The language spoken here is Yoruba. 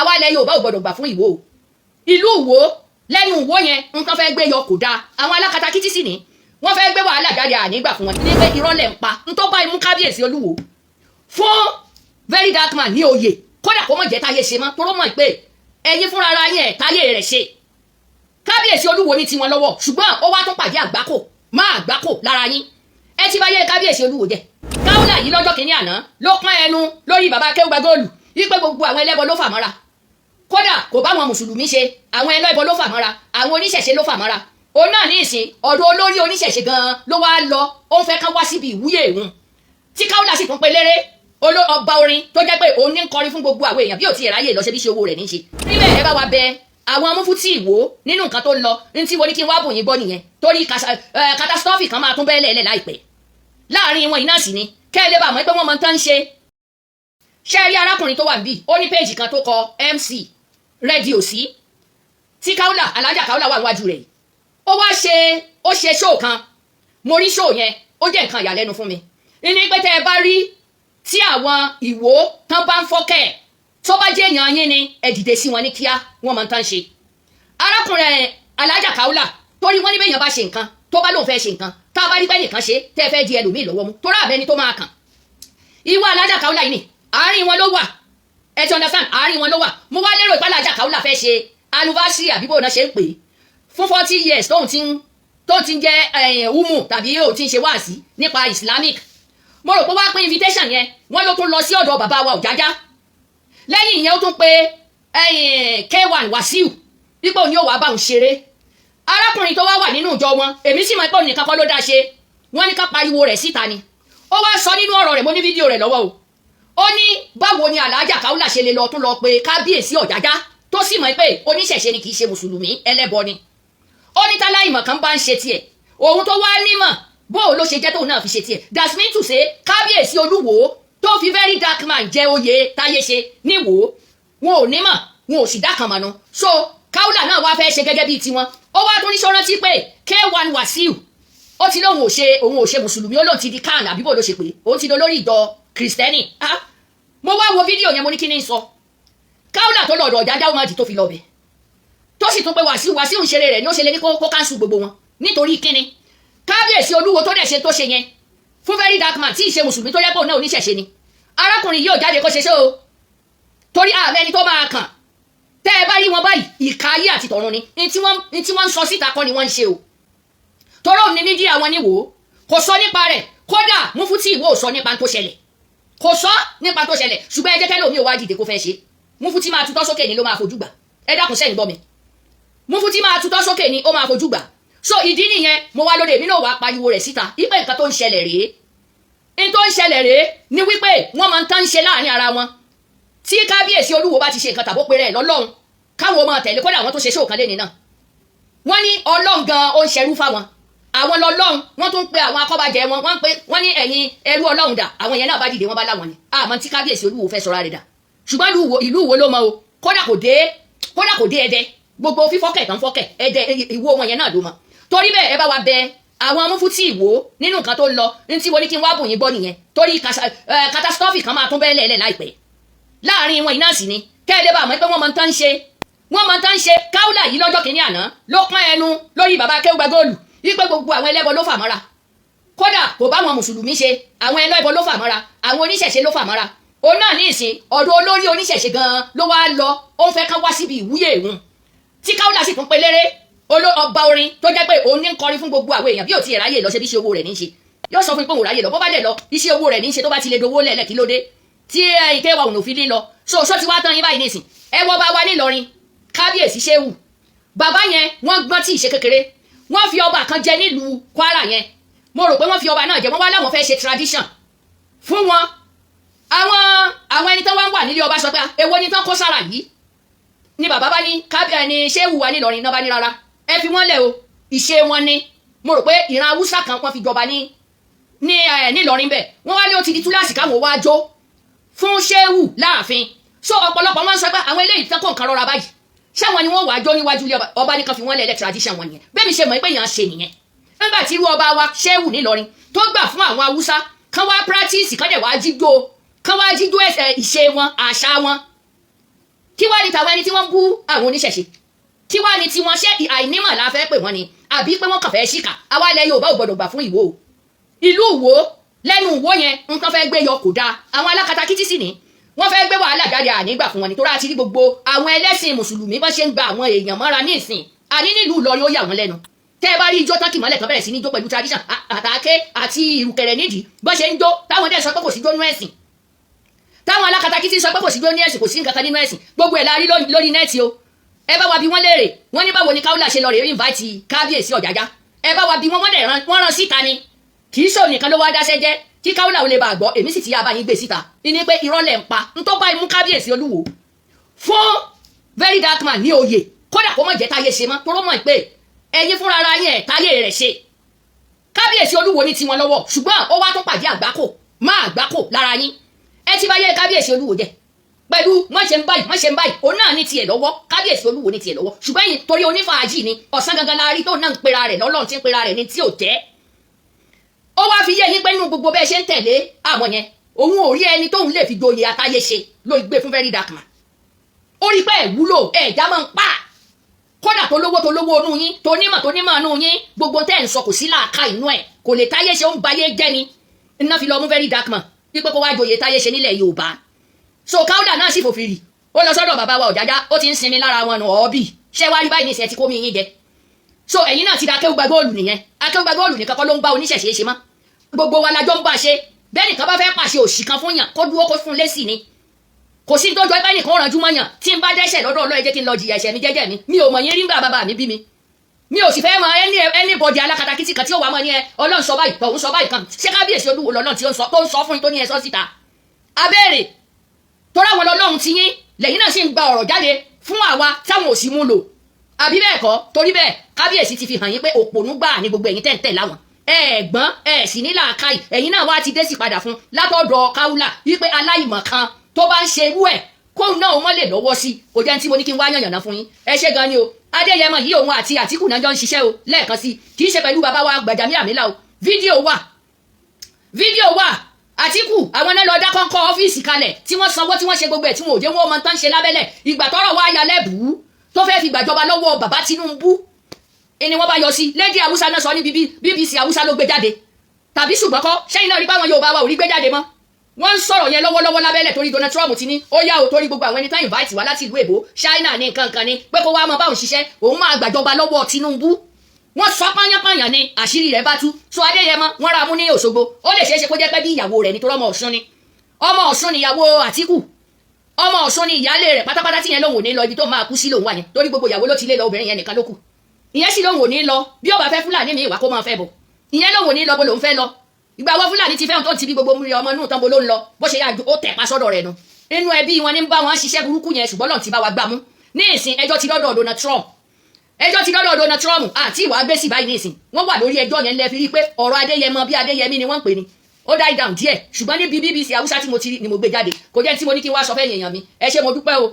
àwa ilẹ̀ Yorùbá ò gbọdọ̀ gbà fún Ìwó ìlú Ìwó lẹ́nu Ìwó yẹn nǹkan fẹ́ gbé yọ kò dáa àwọn alákatakítí sì ní wọ́n fẹ́ gbé wàhálà jáde ànígbà fún wọn ní pé irọ́ lẹ̀ ń pa ń tó bá imú kábíyèsí Olúwo fún very dark man ní oyè kódà kó mọ̀ jẹ́ táyé ṣe mọ́ toró mọ̀ pé ẹ̀yin fúnra ara yẹn táyé rẹ̀ ṣe kábíyèsí Olúwo ní tiwọn lọ́wọ́ ṣùgbọ́n ó wá tún pàdé àgbákò má àgbákò lára yín ẹ ti bá yé kábíyèsí Olúwo jẹ Kaola yìí lọ́jọ́ kìíní àná ló pọ́n ẹnu lórí bàbá Akéwùgbà Góòlù wípé gbogbo àwọn ẹlẹ́bọ ló fà mọ́ra kódà kò bá àwọn mùsùlùmí ṣe àwọn ẹlẹ́bọ ló fà mọ́ra àwọn oníṣẹ̀ṣe ló fà mọ́ra òun náà ní ìsìn ọ̀dọ̀ olórí oníṣẹ̀ṣe gan-an ló wá lọ ó ń fẹ́ ká wá síbi ìwúyè òun tí Kaola sì tún pe léré ọba orin tó jẹ́ pé òun ní ń kọrin fún gbogbo àwọn èèyàn bí ò ti ráyè lọ ṣe bí ṣe owó rẹ̀ ní ṣe níbẹ̀ ẹ bá wa bẹ àwọn Mufti Ìwó nínú nǹkan tó lọ ní tí wọ́n ní kí n wá bò yín gbọ́ nìyẹn torí catastrophe kan máa tún bẹ́ẹ̀ lẹ́ẹ̀lẹ́ láìpẹ́ láàrin wọn iná sì ni kẹ́ ẹ lè bá mọ̀ pé wọ́n mọ tán ń ṣe ṣe rí arákùnrin tó wà níbí ó ní péèjì kan tó kọ MC rédíò sí tí Kaola alájà Kaola wà níwájú rẹ̀ ó ṣe ṣóò kan mo rí ṣóò yẹn ó jẹ́ nǹkan ìyàlẹ́nu fún mi ní pé tẹ́ ẹ bá rí tí àwọn Ìwó tán bá ń fọ́kẹ́ tó bá jẹ́ èèyàn yín ni ẹ dìde sí wọn ní kíá wọ́n mọ tán ṣe arákùnrin alájà Kaola torí wọ́n ní bẹ́ẹ̀ yẹn bá ṣe nǹkan tó bá lóun fẹ́ ṣe nǹkan tá a bá rí pẹ́ nìkan ṣe tẹ́ ẹ fẹ́ di ẹlòmíì lọ́wọ́ mú torí àbẹ́ni tó máa kàn ìwọ alájà Kaola yìí ni àárín wọn ló wà ẹ ti understand àárín wọn ló wà mo wá lérò ìpá alájà Kaola fẹ́ ṣe anniversary àbíbò náà ṣe ń pè é fún 40 years tóun ti ń jẹ́ umu tàbí ó ti ń ṣe wáàsí nípa Islamic mo rò pé wá pín invitation yẹn wọ́n ló tún lọ sí ọ̀dọ̀ bàbá wa Òjájá lẹ́yìn ìyẹn ó tún pe K1 Wàsíù dípò ní ó wàá bá òun ṣeré arákùnrin tó wá wà nínú ìjọ wọn èmi sì mọ̀ pé òun nìkan kọ́ ló dá ṣe wọ́n ní ká pariwo rẹ̀ síta ni ó wá sọ nínú ọ̀rọ̀ rẹ̀ mo ní fídíò rẹ̀ lọ́wọ́ o ó ní báwo ni alájà Kaola ṣe lè lọ tún lọ pe kábíyèsí Ọ̀jájá tó sì mọ̀ pé oníṣẹ̀ṣe ni kì í ṣe mùsùlùmí ẹlẹ́bọ ni ó ní táláìmọ̀ kan bá ń ṣe tiẹ̀ òun tó wá nímọ̀ bó ló ṣe jẹ́ tóun náà fi ṣe tiẹ̀ that's mean to say kábíyèsí Olúwo tó fi very dark man jẹ oyè táyé ṣe níwò wọn ò nímọ̀ wọn ò sì dá kan mọ̀nà so Kaola náà wá fẹ́ ṣe gẹ́gẹ́ bíi tiwọn ó wá tún ní sọ́rántí pé K1 Wàsíù ó ti lóun ò ṣe mùsùlùmí ó lóun ti di kan àbí bó ló ṣe pé òun ti dolórí ìjọ kìrìsìtẹ́nì mo wá wo fídíò yẹn mo ní kí ni sọ Kaola tó lọ́dọ̀ Ọ̀jájá ó máa dì tó fi lọ bẹ̀ tó sì tún pé Wàsíù ń ṣeré rẹ̀ ni ó ṣe lé ní kó káńsù gbogbo wọn nítorí kíni kábíyèsí Olúwo tó dẹ̀ ṣe tó ṣe yẹn fún very dark man tí ì ṣe mùsùlùmí tó yẹ pé òun náà oníṣẹ̀ṣe ni arákùnrin yóò jáde kó ṣe ṣe o torí àmẹ́ni tó máa kàn tẹ́ ẹ bá rí wọn báyìí ìka ayé àti tọ̀run ni ní tí wọ́n ń sọ síta kọ́ ni wọ́n ń ṣe o tọ́rọ̀ ní mídíà wọn níwò kò sọ nípa rẹ̀ kódà Mufti Ìwó ò sọ nípa tó ṣẹlẹ̀ kò sọ nípa tó ṣẹlẹ̀ ṣùgbọ́n ẹ jẹ́ kẹ́lẹ́ omi ò wá dìde kó fẹ́ ṣe Mufti máa tutọ́ sókè ni ló máa fojú gbà ẹ dákun sẹ́yìn gbọ́ mi Mufti máa tutọ́ sókè ni ó máa fojú gbà so ìdí nìyẹn mo wá lóde èmi náà wá pariwo rẹ̀ síta ìpè nǹkan tó ń ṣẹlẹ̀ rèé n tó ń ṣẹlẹ̀ rèé ni wípé wọ́n máa ń tán ṣe láàrin ara wọn tí kábíyèsí Olúwo bá ti ṣe nǹkan tàbó péré ẹ̀ lọ́lọ́run káwọn ọmọ tẹ̀lé kódà àwọn tó ṣe ṣóòkan lẹ́ni náà wọ́n ní ọlọ́run gan ó ń ṣerú fáwọn àwọn lọ́lọ́run wọ́n tún pe àwọn akọ́bàjẹ́ wọn wọ́n ní ẹ̀yin ẹrú ọlọ́run dà àwọn yẹn náà bá dìde wọ́n bá láwọn ni àmọ́ tí kábíyèsí Olúwo fẹ́ sọ̀rọ̀ rẹ̀ dà ṣùgbọ́n ìlú Ìwó ló mọ o kódà kò dé Ẹdẹ gbogbo fífọ́kẹ̀ tán fọ́kẹ̀ Ẹdẹ Ìwó wọn yẹn náà ló mọ torí bẹ́ẹ̀ ẹ bá wa bẹ àwọn Mufti Ìwó nínú nǹkan tó lọ ní tí wọ́n ní kí n wá bò yín gbọ́ nìyẹn torí catastrophe kan máa tún bẹ́ẹ̀ lẹ́ẹ̀lẹ́ láìpẹ́ láàrin wọn iná sì ni kẹ́ ẹ lè bá mọ̀ pé wọ́n mọ tán ṣe Kaola yìí lọ́jọ́ kìíní àná ló pọ́n ẹnu lórí bàbá Akéwùgbà Góòlù wípé gbogbo àwọn ẹlẹ́bọ ló fà mọ́ra kódà kò bá àwọn mùsùlùmí ṣe àwọn ẹlẹ́bọ ló fà mọ́ra àwọn oníṣẹ̀ṣe ló fà mọ́ra òun náà ní ìsìn ọ̀dọ̀ olórí oníṣẹ̀ṣe gan-an ló wá lọ ó ń fẹ́ ká wá síbi ìwúyè òun tí Kaola sì tún pe léré ọba orin tó jẹ́ pé òun ní ń kọrin fún gbogbo àwọn èèyàn bí ò ti ráyè lọ ṣe bí ṣe owó rẹ̀ ní ṣe yóò sọ fún pé òun ráyè lọ bó bá dẹ̀ lọ iṣẹ́ owó rẹ̀ ní ṣe tó bá ti lè dowó lẹ̀lẹ̀ kí ló dé tí K1 òun ò fi lé lọ so ti wá tán yín báyìí nísìn ẹ wọ bá wa nílọrin kábíyèsí Ṣéhù bàbá yẹn wọ́n gbọ́n tí ì ṣe kékeré wọ́n fi ọba kan jẹ nílùú Kwara yẹn mo rò pé wọ́n fi ọba náà jẹ wọ́n wá láwọn fẹ́ ṣe tradition fún wọn àwọn ẹni tán wá ń wà nílé ọba sọ pé èwo ni tán kó sára yìí ni bàbá bá ní ni Ṣéhù wa nílọrin náà bá ní rárá ẹ fi wọ́n lẹ̀ o ìṣe wọn ni mo rò pé ìran Haúsá kan wọ́n fi jọba nílọrin bẹ́ẹ̀ wọ́n wá ní ó ti di túláàsì káwọn wá jó fún Ṣéhù láàfin so ọ̀pọ̀lọpọ̀ wọn sọ pé àwọn eléyìí tán kó nǹkan rọra báyìí ṣáwọn ni wọ́n wàá jó níwájú ilé ọba nìkan fi wọ́n lẹ̀ tradition wọn nìyẹn bẹ́ẹ̀ mi ṣe mọ̀ pé èèyàn ṣe nìyẹn nígbà tí irú ọba wa Ṣéhù nílọrin tó gbà fún àwọn Haúsá kán wá practice kán dẹ̀ wá jíjó ìṣe wọn àṣà wọn kí wá ní tàwọn ẹni tí wọ́n bú àwọn oníṣẹ̀ṣe kí wá ní tí wọ́n ṣe àìnímọ̀ la fẹ́ pè wọ́n ni àbí pé wọ́n kàn fẹ́ ṣìkà àwa ilẹ̀ Yorùbá ò gbọdọ̀ gbà fún Ìwó ìlú Ìwó lẹ́nu Ìwó yẹn nǹkan fẹ́ gbé yọ kò dáa àwọn alákatakítí sì ní wọ́n fẹ́ gbé wàhálà jáde ànígbà fún wọn nítorí àti rí gbogbo àwọn ẹlẹ́sìn mùsùlùmí bọ́n ṣe ń gba àwọn èèyàn mọ́ra ní ìsìn àní nílùú Ìlọrin ó yà wọ́n lẹ́nu tẹ́ ẹ bá rí ijó tán kì mọ́lẹ̀ kan bẹ̀rẹ̀ sí ní jó pẹ̀lú tradition àtàké àti ìrùkẹ̀rẹ̀ nídìí bọ́n ṣe ń jó táwọn dẹ̀ sọ pé kò sí jó nú ẹ̀sìn táwọn alákatakítí sọ pé kò sí jó ní ẹ̀sìn kò sí nǹkan kan nínú ẹ̀sìn gbogbo ẹ̀ la rí lórí nẹ́ẹ̀tì o ẹ bá wa bí wọ́n léèrè wọ́n ní báwo ni Kaula ṣe lọ rèé invite kábíyèsí Ọ̀jájá ẹ bá wa bí wọ́n rán síta ni kì í ṣò nìkan ló wá dáṣẹ́ jẹ́ kí Kaula ò lè bá gbọ́ èmi sì ti yá báyìí gbé síta ní pé irọ́ lẹ̀ ń pa ń tó báyìí mú kábíyèsí Olúwo fún very dark man ní oyè kódà kó mọ̀ jẹ́ táyé ṣe mọ́ toró mọ̀ pé ẹ̀yin fúnra ara yẹn táyé rẹ̀ ṣe kábíyèsí Olúwo ní tiwọn lọ́wọ́ ṣùgbọ́n ó wá tún pàdé àgbákò má àgbákò lára yín ẹ ti bá yẹ kábíyèsí Olúwo jẹ pẹ̀lú wọ́n ṣe ń báyìí òun náà ní tiẹ̀ lọ́wọ́ kábíyèsí Olúwo ní tiẹ̀ lọ́wọ́ ṣùgbọ́n yìí torí onífàájì ni ọ̀sán gangan la rí tó náà ń pera rẹ̀ lọ́lọ́run tí ń pera rẹ̀ ní tí ò jẹ́ ó wá fi yé yín pé nínú gbogbo bẹ́ẹ̀ ṣe ń tẹ̀lé àwọn yẹn òun ò rí ẹni tóun lè fi joyè àtayé ṣe ló gbé fún very dark man ó rí pé ẹ̀ wúlò ẹ̀ já máa ń pa kódà tó lówó inú yín tó nímọ̀ inú yín gbogbo tẹ́ ẹ̀ ń sọ kò sí láàka inú ẹ̀ kò lè táyé ṣe ó ń bayé jẹ́ ni iná fi lọ mú very dark man wípé kó wá joyè táyé ṣe nílẹ̀ Yorùbá so Kaula náà sì fòfin rì ó lọ sọ́dọ̀ bàbá wa Ọ̀jájá ó ti ń sinmi lára wọn nù ọ́ọ́bì ṣé wá rí báyìí ní ìṣẹ́ tí kò mí yín jẹ so ẹ̀yin náà ti da akéwùgbà góòlù nìyẹn akéwùgbà góòlù nìkan kọ́ ló ń bá oníṣẹ̀ṣe ṣe mọ́ gbogbo wa lájọ́ ń bá ṣe bẹ́ẹ̀ nìkan bá fẹ́ pàṣẹ òṣì kan fún yàn kó dúró kó fún lésì ni kò sí tó jọ pé nìkan rànjú mọ́ yàn tí n bá dẹ́ṣẹ̀ lọ́dọ̀ Ọlọ́run jẹ́ kí n lọ jìyà ẹ̀ṣẹ̀ mi jẹ́jẹ́ mi ò mọ̀ yín rí gbà bàbá mi bí mi ò sì fẹ́ mọ anybody alákatakítí kan tí ó wà mọ́ ní ẹ Ọlọ́run sọ báyìí tọ̀hún sọ báyìí kan ṣé kábíyèsí Olúwo lọ́nà tí ó ń sọ fún yín tó ní ẹ sọ síta abẹ́rẹ́ tó ráwọn Ọlọ́run ti yín lẹ́yìn náà sì ń gba ọ̀rọ̀ jáde fún àwa táwọn ò sì mú lò àbí bẹ́ẹ̀ kọ́ torí bẹ́ẹ̀ kábíyèsí ti fi hàn yín pé òpònú gbà ní gbogbo ẹ̀yin tẹ̀ láwọn ẹ̀gbọ́n ẹ̀ sì ní làákàyè ẹ̀yin náà wá ti dé sí padà fún látọ̀dọ̀ Kaula wípé aláìmọ̀ kan tó bá ń ṣe irú ẹ̀ kóun náà wọ́n lè lọ́wọ́ sí kò jẹ́ ní tí mo ní kí n wá yànnàná fún yín ẹ ṣé gan ni o Adéyẹmọ yìí òun àti Àtíkù náà jọ ń ṣiṣẹ́ o lẹ́ẹ̀kan sí kì í ṣe pẹ̀lú bàbá wa Gbajabiamila o fídíò wà Àtíkù àwọn náà lọ dá kọ́ńkọ́ ọ́fíìsì kalẹ̀ tí wọ́n sanwó tí wọ́n ṣe gbogbo ẹ̀ tí wọn ò jẹ́ wọn ọmọ tán ṣe lábẹ́lẹ̀ ìgbà tọ́rọ̀ wá ya lẹ́bùú tó fẹ́ fi gbàjọba lọ́wọ́ bàbá Tinubu ni wọ́n bá yọ sí lédè Haúsá náà sọ ní BBC Haúsá ló gbé jáde tàbí ṣùgbọ́n kọ́ ṣẹ́yìn náà rí báwọn Yorùbá wa ò rí gbé jáde mọ́ wọ́n ń sọ̀rọ̀ yẹn lọ́wọ́lọ́wọ́ lábẹ́lẹ̀ torí Donald Trump ti ní ó yá o torí gbogbo àwọn ẹni tán invite wá láti ìlú èbó China ní nǹkan kan ni pé kó wá mọ báwọn ṣiṣẹ́ òun máa gbàjọba lọ́wọ́ Tinubu wọ́n sọ pányánpányán ni àṣírí rẹ̀ bá tú so Adéyẹmọ wọ́n ra mú ní Òṣogbo ó lè ṣeéṣe kó jẹ́ pé bí ìyàwó rẹ̀ nítorí ọmọ Ọ̀ṣun ni ìyàwó Àtíkù ọmọ Ọ̀ṣun ni ìyálé rẹ̀ pátápátá tí yẹn lòun ò ní lọ ibi tó máa kú sí lòun wà yẹn torí gbogbo ìyàwó ló ti lé lọ obìnrin yẹn nìkan ló kù ìyẹn sì lòun ò ní lọ bí ó bá fẹ́ Fúlàní mi ìwà kó máa fẹ́ bọ̀ ìyẹn lòun ò ní lọ bó lòun fẹ́ lọ ìgbà wo Fúlàní ti fẹ́ràn tó ti bí gbogbo ọmọ inú tán bó ló ń lọ bó ṣe yá ó tẹ̀ pa sọ́dọ̀ rẹ̀ nu inú ẹbí wọn ní ń bá wọn ṣiṣẹ́ burúkú yẹn ṣùgbọ́n lọ́n ti bá wa gbà mú ní ìsìn ẹjọ́ ti dọ́dọ̀ Donald Trump àti ìwà gbèsè báyìí ní ìsìn wọ́n wà lórí ẹjọ́ yẹn lẹ́fi rí pé ọ̀rọ̀ Adéyẹmọ bí Adéyẹmí ni wọ́n ń pè ní ó die down díẹ̀ ṣùgbọ́n níbi BBC Haúsá tí mo ti rí ni mo gbé jáde kò jẹ́ tí mo ní kí n wá sọ fẹ́ yẹ̀yàn mi ẹ ṣé mo dúpẹ́ o.